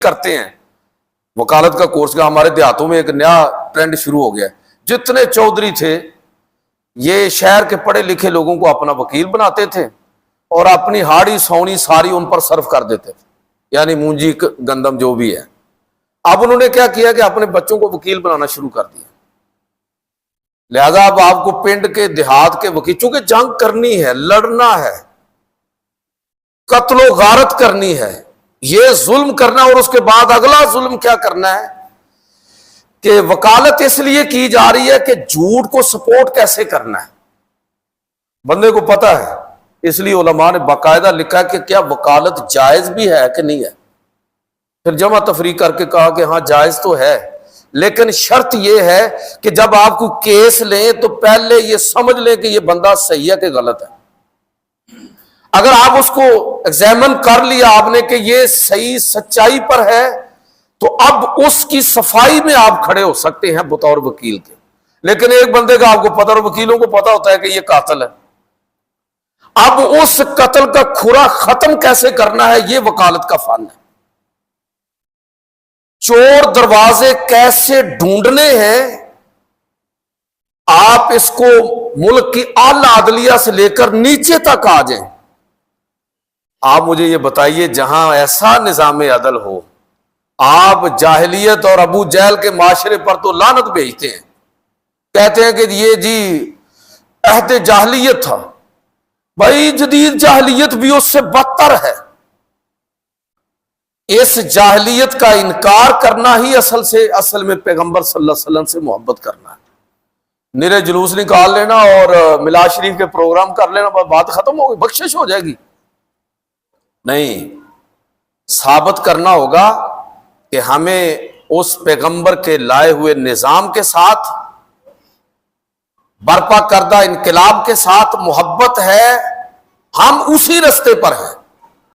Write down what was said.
کرتے ہیں وکالت کا کورس کا. ہمارے دیہاتوں میں ایک نیا ٹرینڈ شروع ہو گیا ہے. جتنے چودھری تھے یہ شہر کے پڑھے لکھے لوگوں کو اپنا وکیل بناتے تھے اور اپنی ہاڑی سونی ساری ان پر صرف کر دیتے تھے, یعنی مونجی گندم جو بھی ہے. اب انہوں نے کیا کیا کہ اپنے بچوں کو وکیل بنانا شروع کر دیا. لہذا اب آپ کو پنڈ کے دیہات کے وکیل, چونکہ جنگ کرنی ہے, لڑنا ہے, قتل و غارت کرنی ہے, یہ ظلم کرنا, اور اس کے بعد اگلا ظلم کیا کرنا ہے کہ وکالت اس لیے کی جا رہی ہے کہ جھوٹ کو سپورٹ کیسے کرنا ہے. بندے کو پتا ہے, اس لیے علماء نے باقاعدہ لکھا ہے کہ کیا وکالت جائز بھی ہے کہ نہیں ہے. پھر جمع تفریق کر کے کہا کہ ہاں جائز تو ہے, لیکن شرط یہ ہے کہ جب آپ کو کیس لیں تو پہلے یہ سمجھ لیں کہ یہ بندہ صحیح ہے کہ غلط ہے. اگر آپ اس کو ایگزامن کر لیا آپ نے کہ یہ صحیح سچائی پر ہے, تو اب اس کی صفائی میں آپ کھڑے ہو سکتے ہیں بطور وکیل کے. لیکن ایک بندے کا آپ کو پتا, اور وکیلوں کو پتا ہوتا ہے کہ یہ قاتل ہے, اب اس قتل کا کھرا ختم کیسے کرنا ہے, یہ وکالت کا فن ہے. چور دروازے کیسے ڈھونڈنے ہیں, آپ اس کو ملک کی اعلی عدلیہ سے لے کر نیچے تک آ جائیں. آپ مجھے یہ بتائیے, جہاں ایسا نظام عدل ہو, آپ جاہلیت اور ابو جہل کے معاشرے پر تو لعنت بھیجتے ہیں, کہتے ہیں کہ یہ جی عہد جاہلیت تھا. بھائی جدید جاہلیت بھی اس سے بدتر ہے. اس جاہلیت کا انکار کرنا ہی اصل میں پیغمبر صلی اللہ علیہ وسلم سے محبت کرنا ہے. نرے جلوس نکال لینا اور میلاد شریف کے پروگرام کر لینا, بات ختم ہو گئی, بخشش ہو جائے گی. نہیں, ثابت کرنا ہوگا کہ ہمیں اس پیغمبر کے لائے ہوئے نظام کے ساتھ, برپا کردہ انقلاب کے ساتھ محبت ہے, ہم اسی رستے پر ہیں.